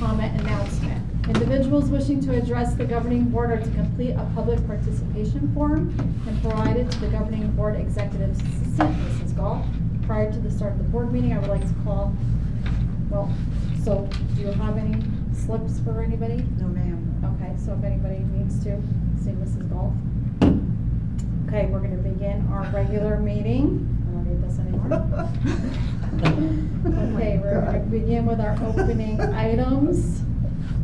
comment announcement. Individuals wishing to address the governing board are to complete a public participation form and provide it to the governing board executive assistant, Mrs. Gall. Prior to the start of the board meeting, I would like to call, well, so do you have any slips for anybody? No, ma'am. Okay, so if anybody needs to, see Mrs. Gall. Okay, we're gonna begin our regular meeting. I don't need this anymore. Okay, we're gonna begin with our opening items.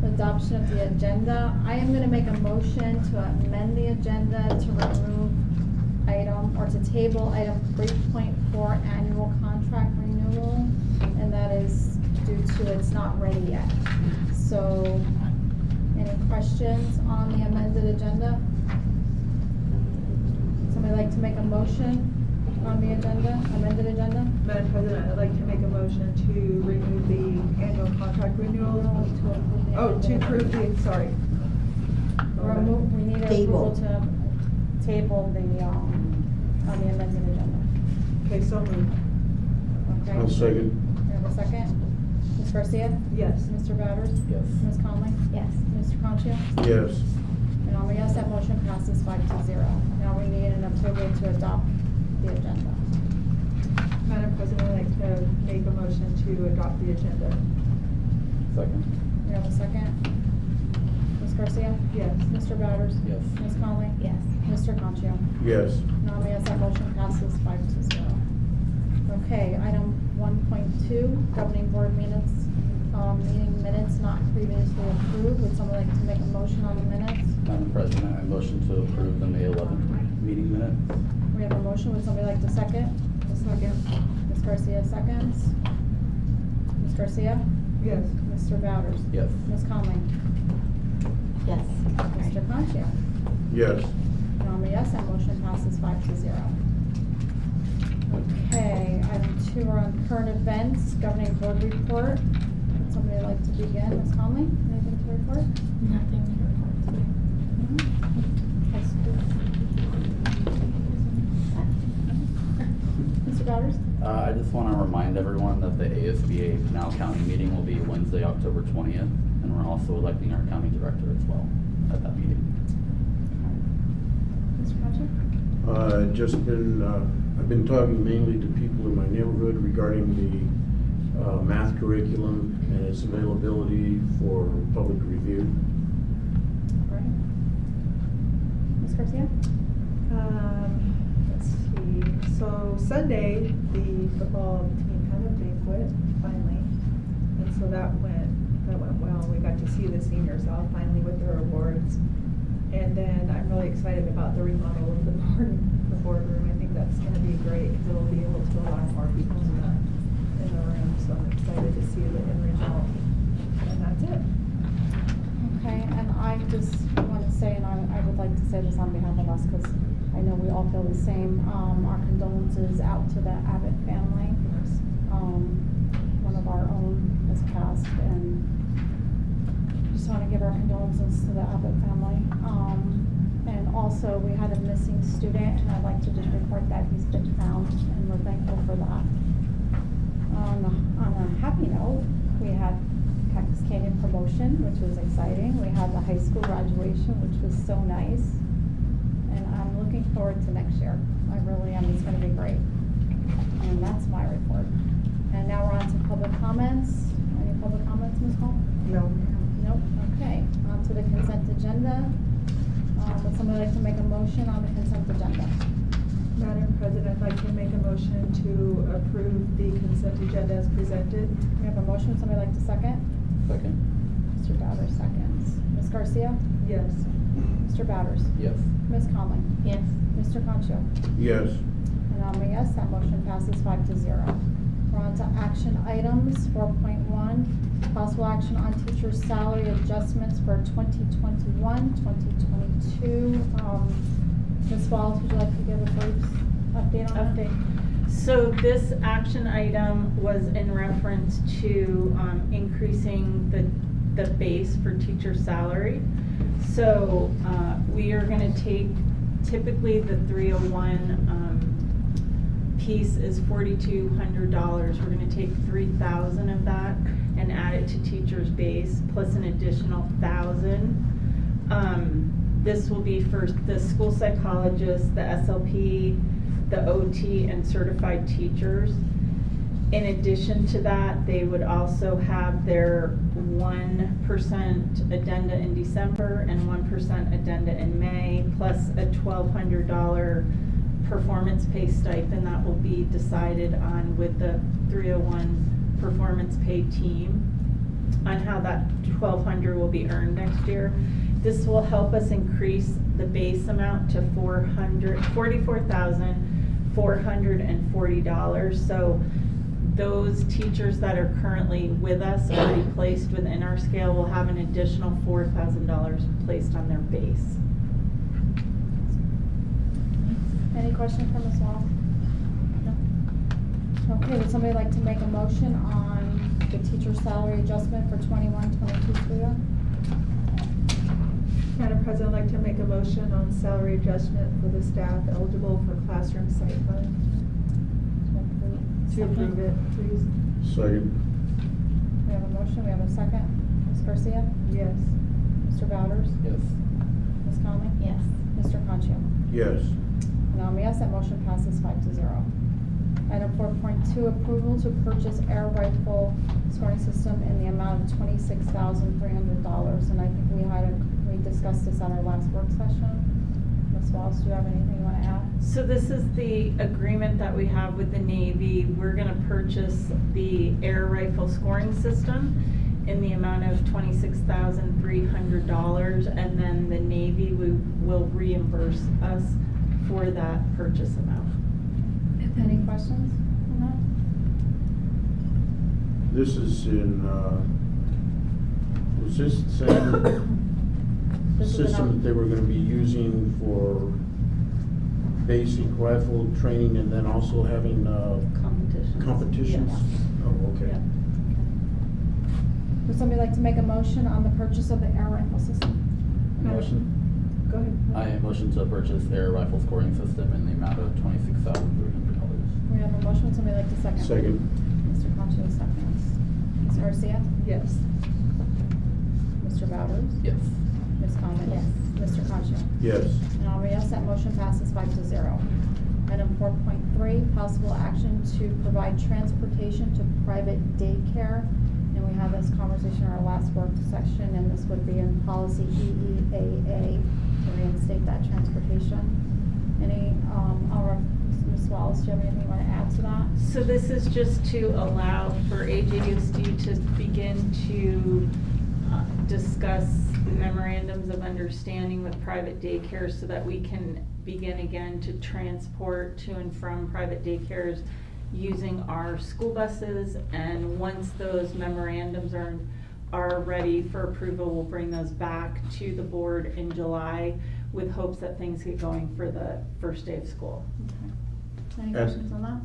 Adoption of the agenda. I am gonna make a motion to amend the agenda to remove item, or to table item 3.4 annual contract renewal, and that is due to it's not ready yet. So, any questions on the amended agenda? Somebody like to make a motion on the agenda, amended agenda? Madam President, I'd like to make a motion to remove the annual contract renewal. To approve the, sorry. We need Table. approval to table the, on the amended agenda. Okay, so moved. Okay. I'll second. We have a second. Ms. Garcia? Yes. Mr. Bowders? Yes. Ms. Conley? Yes. Mr. Concho? Yes. And I'm a yes, that motion passes 5-0. Now we need an approval to adopt the agenda. Madam President, I'd like to make a motion to adopt the agenda. Second. We have a second. Ms. Garcia? Yes. Mr. Bowders? Yes. Ms. Conley? Yes. Mr. Concho? Yes. And I'm a yes, that motion passes 5-0. Okay, item 1.2, governing board minutes, meeting minutes not previously approved. Would someone like to make a motion on the minutes? Madam President, I motion to approve the May 11th meeting minutes. We have a motion. Would somebody like to second? A second. Ms. Garcia seconds. Ms. Garcia? Yes. Mr. Bowders? Yes. Ms. Conley? Yes. Mr. Concho? Yes. And I'm a yes, that motion passes 5-0. Okay, item 2 are on current events, governing board report. Would somebody like to begin? Ms. Conley, anything to report? Nothing to report today. Mr. Bowders? I just want to remind everyone that the ASBA Pinal County meeting will be Wednesday, October 20th, and we're also electing our county director as well at that meeting. Mr. Concho? I've been talking mainly to people in my neighborhood regarding the math curriculum and its availability for public review. All right. Ms. Garcia? Let's see. So Sunday, the football team had a banquet finally, and so that went well. We got to see the seniors all finally with their awards, and then I'm really excited about the remodel of the boardroom. I think that's going to be great because it'll be able to allow more people in the room. So I'm excited to see the end result, and that's it. Okay, and I just want to say, and I would like to say this on behalf of us, because I know we all feel the same, our condolences out to the Abbott family. One of our own has passed, and just want to give our condolences to the Abbott family. And also, we had a missing student, and I'd like to just report that he's been found, and we're thankful for that. On a happy note, we had Cactus Canyon promotion, which was exciting. We had the high school graduation, which was so nice. And I'm looking forward to next year. I really am. It's going to be great. And that's my report. And now we're on to public comments. Any public comments, Ms. Hall? No. Nope. Okay. On to the consent agenda. Would somebody like to make a motion on the consent agenda? Madam President, I'd like to make a motion to approve the consent agenda as presented. We have a motion. Would somebody like to second? Second. Mr. Bowders seconds. Ms. Garcia? Yes. Mr. Bowders? Yes. Ms. Conley? Yes. Mr. Concho? Yes. And I'm a yes, that motion passes 5-0. We're on to action items, 4.1, possible action on teacher salary adjustments for 2021, 2022. Ms. Wallace, would you like to give a brief update on that? So this action item was in reference to increasing the base for teacher salary. So we are going to take, typically the 301 piece is $4,200. We're going to take $3,000 of that and and add it to teacher's base, plus an additional 1,000. This will be for the school psychologist, the SLP, the OT, and certified teachers. In addition to that, they would also have their 1% addenda in December and 1% addenda in May, plus a $1,200 performance pay stipend that will be decided on with the 301 performance pay team on how that $1,200 will be earned next year. This will help us increase the base amount to $44,440. So those teachers that are currently with us, already placed within our scale, will have an additional $4,000 placed on their base. Any questions from Ms. Wall? No? Okay, would somebody like to make a motion on the teacher salary adjustment for 21-22 school year? Madam President, I'd like to make a motion on salary adjustment for the staff eligible for classroom site fund. To approve it, please. Second. We have a motion, we have a second. Ms. Garcia? Yes. Mr. Bowders? Yes. Ms. Conley? Yes. Mr. Concho? Yes. And I'm a yes, that motion passes 5-0. Item 4.2, approval to purchase air rifle scoring system in the amount of $26,300. And I think we discussed this on our last work session. Ms. Wallace, do you have anything you want to add? So this is the agreement that we have with the Navy. We're gonna purchase the air rifle scoring system in the amount of $26,300, and then the Navy will reimburse us for that purchase amount. Any questions on This is in, was this the same This is system that they were gonna be using for basic rifle training and then also having, Competitions. competitions? Yes. Oh, okay. Yep. that? Would somebody like to make a motion on the purchase of the air rifle system? Motion. Go ahead. I motion to purchase air rifle scoring system in the amount of $26,300. We have a motion, would somebody like to second? Second. Mr. Concho seconds. Ms. Garcia? Yes. Mr. Bowders? Yes. Ms. Conley? Yes. Mr. Concho? Yes. And I'll be yes, that motion passes 5-0. Item 4.3, possible action to provide transportation to private daycare. And we had this conversation in our last work session, and this would be in policy EEAA to reinstate that transportation. Any, Ms. Wallace, do you have anything you want to add to that? So this is just to allow for AJUSD to begin to discuss memorandums of understanding with private daycares so that we can begin again to transport to and from private daycares using our school buses. And once those memorandums are ready for approval, we'll bring those back to the board in July with hopes that things get going for the first day of school. Okay. Any Yes. questions on that?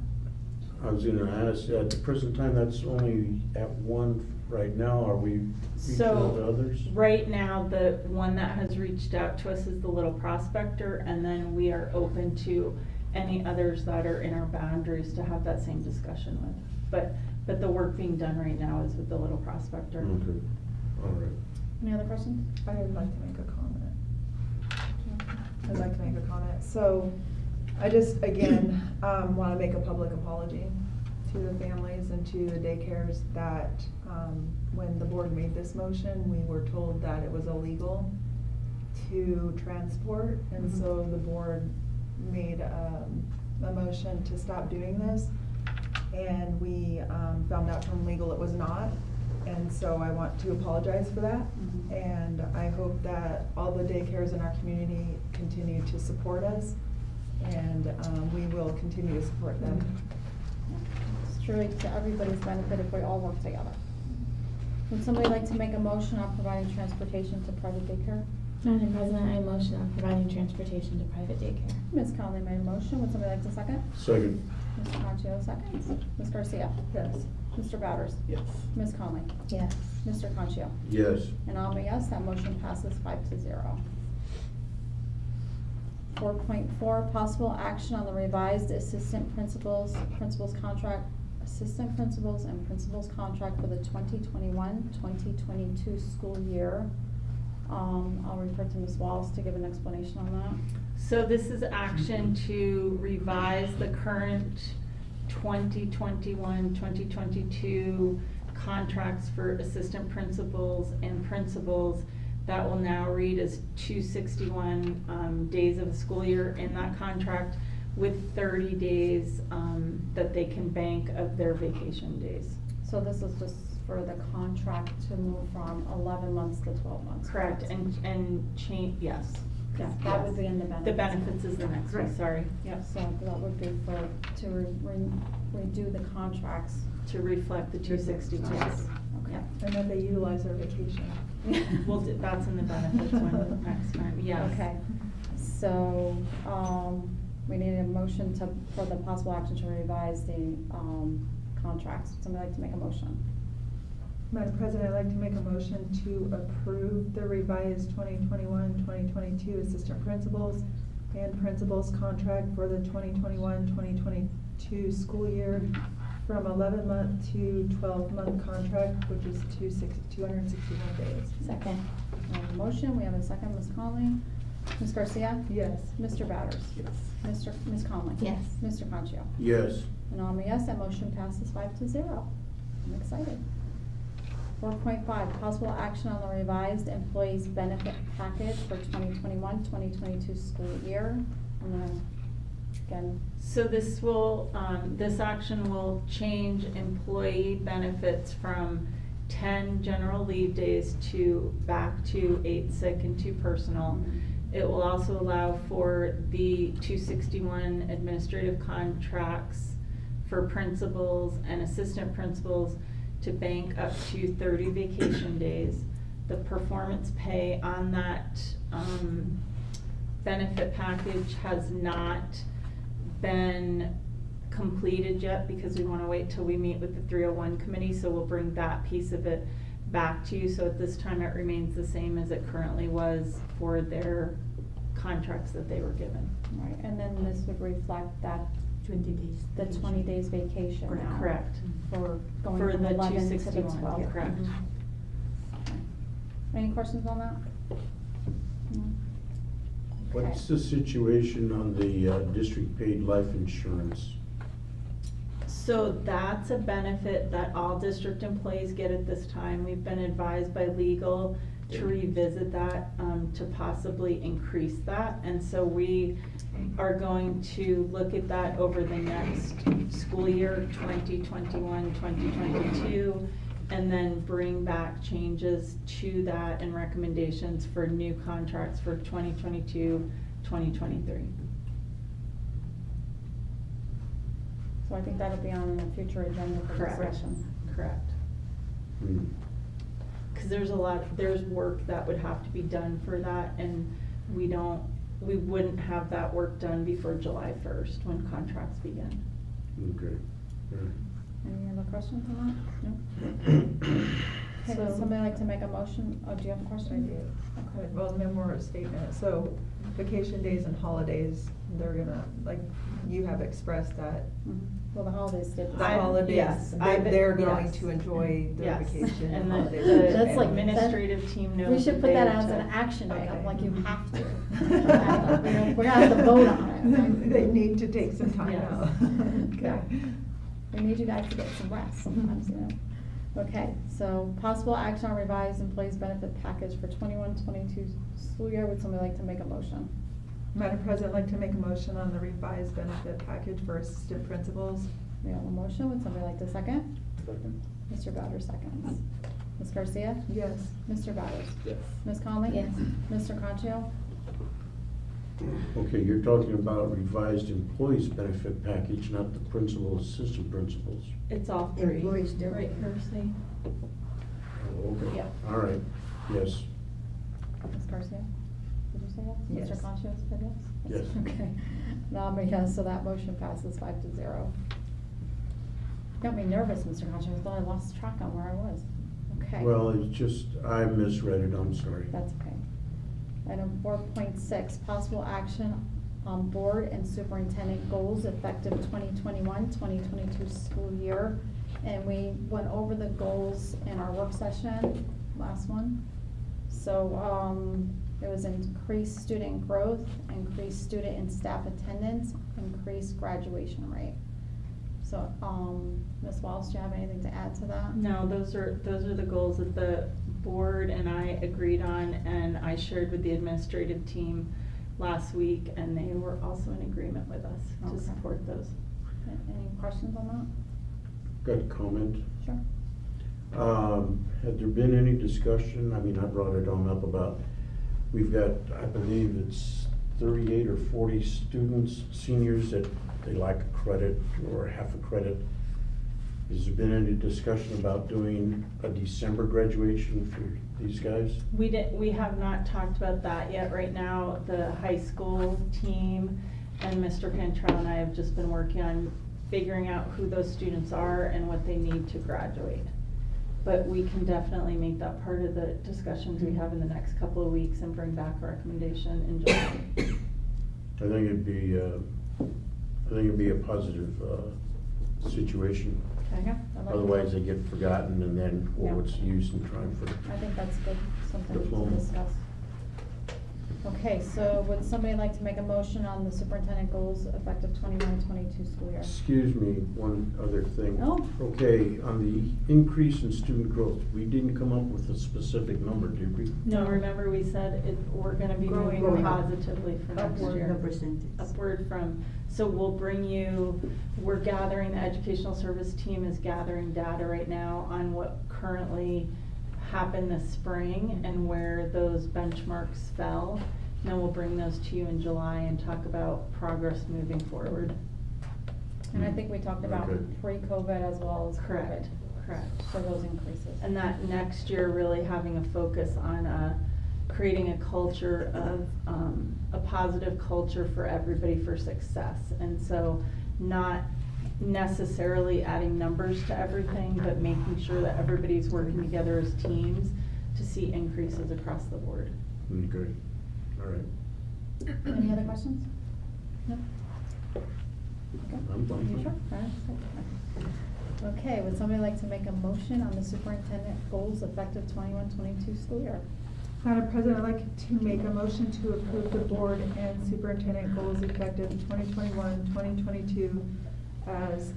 I was gonna ask, at the present time, that's only at one right now, are we reaching out to others? Right now, the one that has reached out to us is the Little Prospector, and then we are open to any others that are in our boundaries to have that same discussion with. But the work being done right now is with the Little Prospector. Okay, all right. Any other questions? I would like to make a comment. I'd like to make a comment. So I just, again, want to make a public apology to the families and to the daycares that when the board made this motion, we were told that it was illegal to transport. And so the board made a motion to stop doing this. And we found out from legal it was not. And so I want to apologize for that. And I hope that all the daycares in our community continue to support us. And we will continue to support them. It's truly to everybody's benefit if we all work together. Would somebody like to make a motion on providing transportation to private daycare? Madam President, I motion on providing transportation to private daycare. Ms. Conley made a motion, would somebody like to second? Second. Mr. Concho seconds. Ms. Garcia? Yes. Mr. Bowders? Yes. Ms. Conley? Yes. Mr. Concho? Yes. And I'm a yes, that motion passes 5-0. 4.4, possible action on the revised assistant principal's contract assistant principals and principals contract for the 2021-2022 school year. I'll refer to Ms. Wallace to give an explanation on that. So this is action to revise the current 2021-2022 contracts for assistant principals and principals. That will now read as 261 days of the school year in that contract, with 30 days that they can bank of their vacation days. So this is just for the contract to move from 11 months to 12 months. Correct, and change, yes. Yeah, that would be in the benefits. The benefits is the next one, Right. sorry, yes. So that would be for, to redo the contracts. To reflect the 262. Yes. Okay. And then they utilize their vacation. Well, that's in the benefits one next time, yes. Okay, so, we need a motion for the possible action to revise the, contracts. Somebody like to make a motion? Madam President, I'd like to make a motion to approve the revised 2021-2022 assistant principals and principals contract for the 2021-2022 school year from 11-month to 12-month contract, which is 261 days. Second. We have a motion, we have a second, Ms. Conley. Ms. Garcia? Yes. Mr. Bowders? Yes. Ms. Conley? Yes. Mr. Concho? Yes. And I'm a yes, that motion passes 5-0. I'm excited. 4.5, possible action on the revised employees benefit package for 2021-2022 school year. I'm gonna, again, So this will, this action will change employee benefits from 10 general leave days back to 8 sick and 2 personal. It will also allow for the 261 administrative contracts for principals and assistant principals to bank up to 30 vacation days. The performance pay on that benefit package has not been completed yet because we want to wait till we meet with the 301 committee, so we'll bring that piece of it back to you. So at this time, it remains the same as it currently was for their contracts that they were given. right, and then this would reflect that, 20 days. the 20 days vacation now. Correct. For going For from the 11 to the 261, 12. yeah, correct. Mhm. Okay. Any questions on that? No? What's the situation on the district paid life insurance? So that's a benefit that all district employees get at this time. We've been advised by legal to revisit that, to possibly increase that. And so we are going to look at that over the next school year, 2021, 2022, and then bring back changes to that and recommendations for new contracts for 2022, 2023. So I think that'll be on a future agenda for Correct. discussion. Correct. Hmm. Because there's work that would have to be done for that, and we wouldn't have that work done before July 1st when contracts begin. Okay. Any other questions on that? No? Okay, So- would somebody like to make a motion? Oh, do you have a question? I do. Okay. Well, no more statement. So vacation days and holidays, they're gonna, like, you have expressed that Mhm. Well, the holidays did. the holidays, yes, I've- they're going yes. to enjoy their Yes, vacation and and the holidays. That's like administrative team knows. We should that put they that are as to- an action item, Okay. like you have to. We're gonna have to vote on it. They need to take some time Yes. out. Yeah. Okay. We need you guys to get some rest sometimes, you know. Okay, so possible action on revised employees benefit package for 21-22 school year. Would somebody like to make a motion? Madam President, I'd like to make a motion on the revised benefit package for assistant principals. We have a motion. Would somebody like to second? Second. Mr. Bowders seconds. Ms. Garcia? Yes. Mr. Bowders? Yes. Ms. Conley? Yes. Mr. Concho? Okay, you're talking about revised employees benefit package, not the principal, assistant principals. It's all three. Employees do. Right, Percy? Oh, okay. Yeah. All right, yes. Ms. Garcia? Did you say yes? Yes. Mr. Concho said yes? Yes. Okay. No, I'm a yes, so that motion passes 5-0. Got me nervous, Mr. Concho. I thought I lost track on where I was. Okay. Well, it's just, I misread it, I'm sorry. That's okay. Item 4.6, possible action board and superintendent goals effective 2021-2022 school year. And we went over the goals in our work session, last one. So, it was increased student growth, increased student and staff attendance, increased graduation rate. So, Ms. Wallace, do you have anything to add to that? No, those are the goals that the board and I agreed on, and I shared with the administrative team last week, and they were also in agreement with us Okay. to support those. Any questions on Got a comment. that? Sure. Had there been any discussion, I mean, I brought it on up about, we've got, I believe it's 38 or 40 students, seniors, that they lack a credit or half a credit. Has there been any discussion about doing a December graduation for these guys? We have not talked about that yet. Right now, the high school team and Mr. Cantrell and I have just been working on figuring out who those students are and what they need to graduate. But we can definitely make that part of the discussions we have in the next couple of weeks and bring back a recommendation in July. I think it'd be a positive, situation. Okay, I'd like to- Otherwise, they get forgotten and then, Yeah. what's the use in trying for? I think that's good, something Diploma. to discuss. Okay, so would somebody like to make a motion on the superintendent goals effective 21-22 school year? Excuse me, one other thing. Oh. Okay, on the increase in student growth, we didn't come up with a specific number, did we? No, remember we said we're gonna be moving Growing up. positively for next year. Upward percentage. Upward from, so we'll bring you, we're gathering, the educational service team is gathering data right now on what currently happened this spring and where those benchmarks fell. And then we'll bring those to you in July and talk about progress moving forward. And I think we talked about Okay. pre-COVID as well as COVID. Correct. For those increases. And that next year really having a focus on, creating a culture of, a positive culture for everybody for success. And so not necessarily adding numbers to everything, but making sure that everybody's working together as teams to see increases across the board. Okay, all right. Any other questions? No? Okay. I'm fine. You sure? All right. Okay, would somebody like to make a motion on the superintendent goals effective 21-22 school year? Madam President, I'd like to make a motion to approve the board and superintendent goals effective 2021-2022 as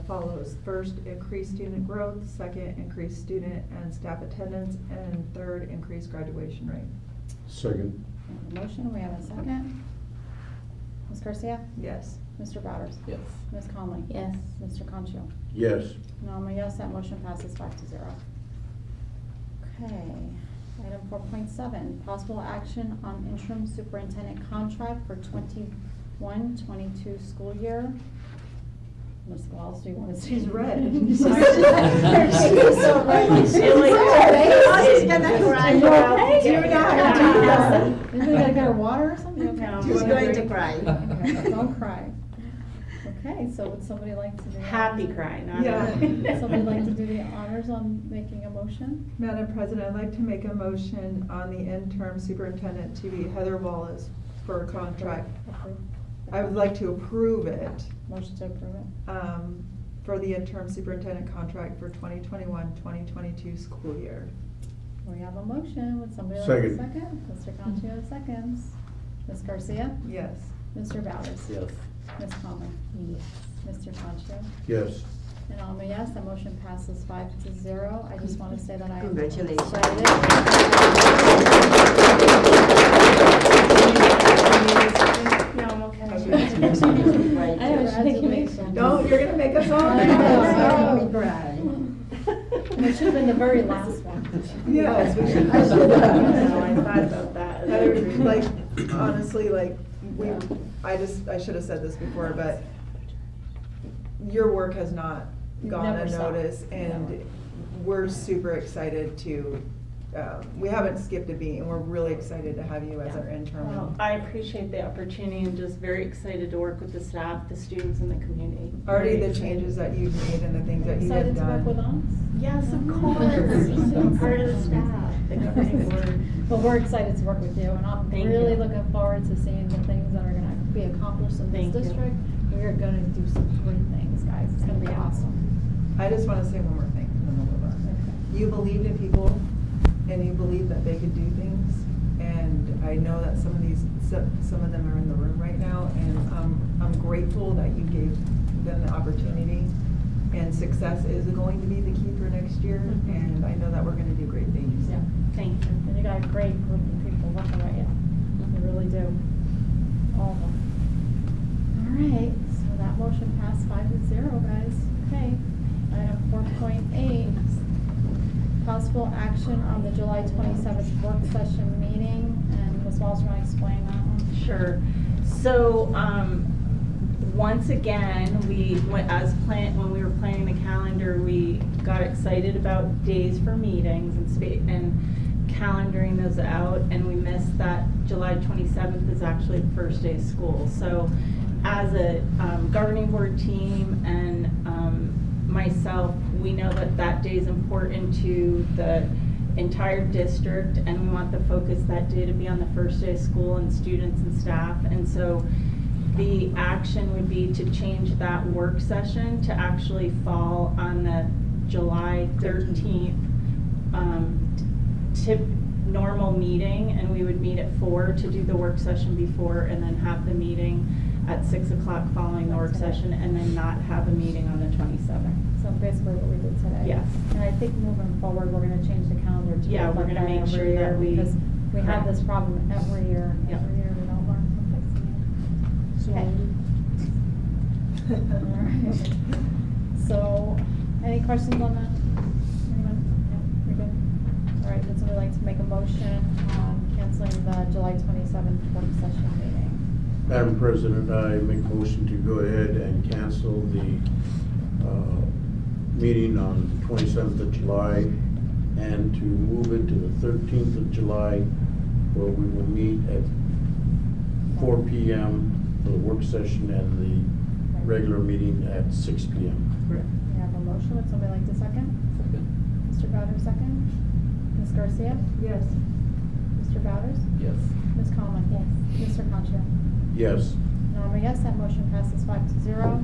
follows. First, increase student growth. Second, increase student and staff attendance. And third, increase graduation rate. Second, We have a motion, we have a second. Ms. Garcia? Yes. Mr. Bowders? Yes. Ms. Conley? Yes. Mr. Concho? yes. No, I'm a yes, that motion passes 5-0. Okay, item 4.7, possible action on interim superintendent contract for 21-22 school year. Ms. Wallace, do you want to say? She's red. She's so red. Are you okay? Do you know how to do that? Maybe we gotta get her water or something? Okay. No. She's going to cry. Okay, don't cry. Okay, so would somebody like to do? Happy cry, not Yeah. happy. Somebody like to do the honors on making a motion? Madam President, I'd like to make a motion on the interim superintendent to be Heather Wallace for a contract. Approve. I would like to approve it Motion to approve it? for the interim superintendent contract for 2021-2022 school year. We have a motion, would somebody like a Second. second? Mr. Concho seconds. Ms. Garcia? Yes. Mr. Bowders? Yes. Ms. Conley? Yes. Mr. Concho? Yes. And I'm a yes, that motion passes 5-0. I just want to say that I am Congratulations. excited. No, I'm okay. Right. I know, she's making me. Don't, you're gonna make us all. I know. Cry. And it should have been the very last one. Yes, we should. I thought about that. Heather, like, honestly, like, I should have said this before, but your work has not gone Never stopped. unnoticed, and we're super excited to, we haven't skipped a beat, and we're really excited to have you as our interim. Well, I appreciate the opportunity and just very excited to work with the staff, the students, and the community. Already Very the excited. changes that you've made and the things that you have Excited to work with done. us? Yes, of course. I'm part of the staff, the governing board. Well, we're excited to work with you, and I'm Thank really you. looking forward to seeing the things that are gonna be be accomplished in this Thank you. district. We are gonna do some great things, guys. It's gonna be awesome. I just wanna say one more thing, and then we'll move on. You believed in people, and you believed that they could do things, and I know that some of them are in the room right now, and I'm grateful that you gave them the opportunity, and success is going to be the key for next year, Mhm. and I know that we're gonna do great things. Yeah. Thank you. And you got a great group of people working with you. You really do. All of them. All right, so that motion passed 5-0, guys. Okay. Item 4.8, possible action on the July 27th work session meeting. And Ms. Walsh, you want to explain that one? Sure. So, once again, when we were planning the calendar, we got excited about days for meetings and calendaring those out, and we missed that July 27th is actually the first day of school. So, as a governing board team and myself, we know that that day is important to the entire district, and we want the focus that day to be on the first day of school and students and staff. And so the action would be to change that work session to actually fall on the July 13th normal meeting, and we would meet at 4 to do the work session before, and then have the meeting at 6 o'clock following the work session, and then not have a meeting on the 27th. So basically what we did today. Yes. And I think moving forward, we're gonna change the calendar to Yeah, we're reflect gonna that make every sure year, that we- because we have Correct. this problem every year. Yep. Every year we don't learn from fixing it. Alright. So, any questions on that? Anyone? No, we're good? Alright, would somebody like to make a motion on canceling the July 27th work session meeting? Madam President, I make a motion to go ahead and cancel the meeting on the 27th of July and to move it to the 13th of July, where we will meet at 4 p.m. for the work session and the regular meeting at 6 p.m. Correct. We have a motion, would somebody like to second? Second. Mr. Bowders, second? Ms. Garcia? Yes. Mr. Bowders? Yes. Ms. Coleman? Yes. Mr. Concho? Yes. Norma, yes, that motion passes 5-0.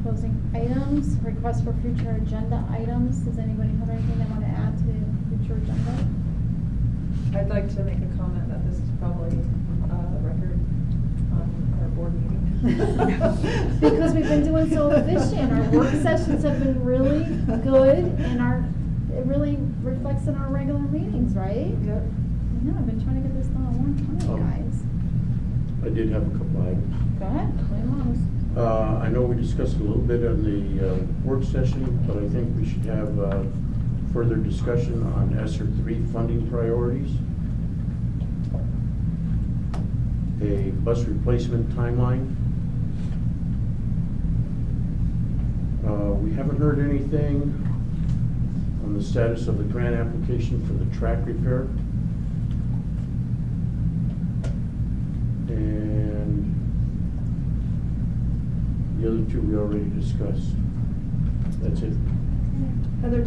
Closing items, request for future agenda items. Does anybody have anything they want to add to the future agenda? I'd like to make a comment that this is probably a record on our board meeting. Because we've been doing so efficient. Our work sessions have been really good, and it really reflects in our regular meetings, right? Yep. I know, I've been trying to get this done a long time, guys. I did have a couple items. Go ahead, lay 'em on us. I know we discussed a little bit on the work session, but I think we should have further discussion on ESSER 3 funding priorities. A bus replacement timeline. We haven't heard anything on the status of the grant application for the track repair. And the other two we already discussed. That's it. Heather, I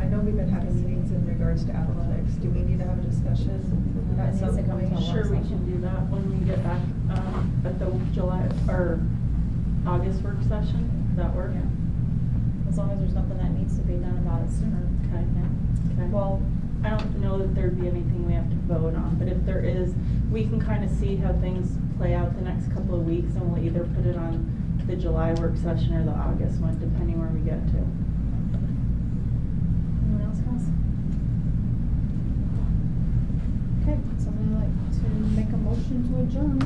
know we've been having meetings in regards to athletics. Do we need to have a discussion at That some needs to come point? to a Sure, we can do that when we get back, at the July, or August work session. Does that work? Yeah. As long as there's nothing that needs to be done about it sooner. Okay. Yeah. Okay. Well, I don't know that there'd be anything we have to vote on, but if there is, we can kind of see how things play out the next couple of weeks, and we'll either put it on the July work session or the August one, depending where we get to. Anyone else, guys? Okay, somebody like to make a motion to adjourn?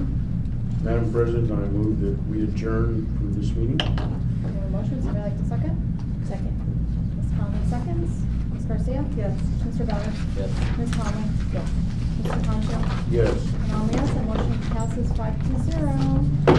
Madam President, I move that we adjourn from this meeting. We have a motion, somebody like to second? Second. Ms. Conley seconds. Ms. Garcia? Yes. Mr. Bowers? Yes. Ms. Conley? Yes. Mr. Concho? Yes. And I'm a yes, that motion passes 5-0.